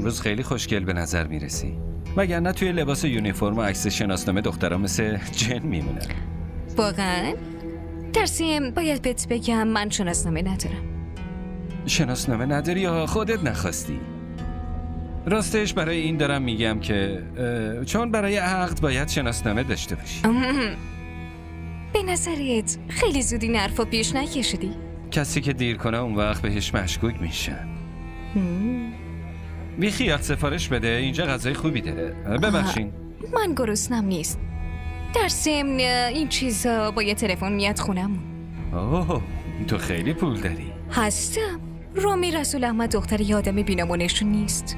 امروز خیلی خوشگل به نظر میرسی. وگرنه توی لباس یونیفرم و عکس شناسنامه دخترها مثل جن میمونن. واقعا؟ ترسیم باید بهت بگم من شناسنامه ندارم. شناسنامه نداری یا خودت نخواستی؟ راستش برای این دارم میگم که چون برای عقد باید شناسنامه داشته باشی. به نظرت خیلی زود این حرفا پیش نکشیدی؟ کسی که دیر کنه اون وقت بهش مشکوک میشن. بی خیال سفارش بده، اینجا غذای خوبی داره. ببخشین. من گرسنم نیست. در ضمن این چیزا با یه تلفن میاد خونم. اوه، تو خیلی پول داری. هستم. رامی رسول احمد دختر یه آدم بینامونشون نیست.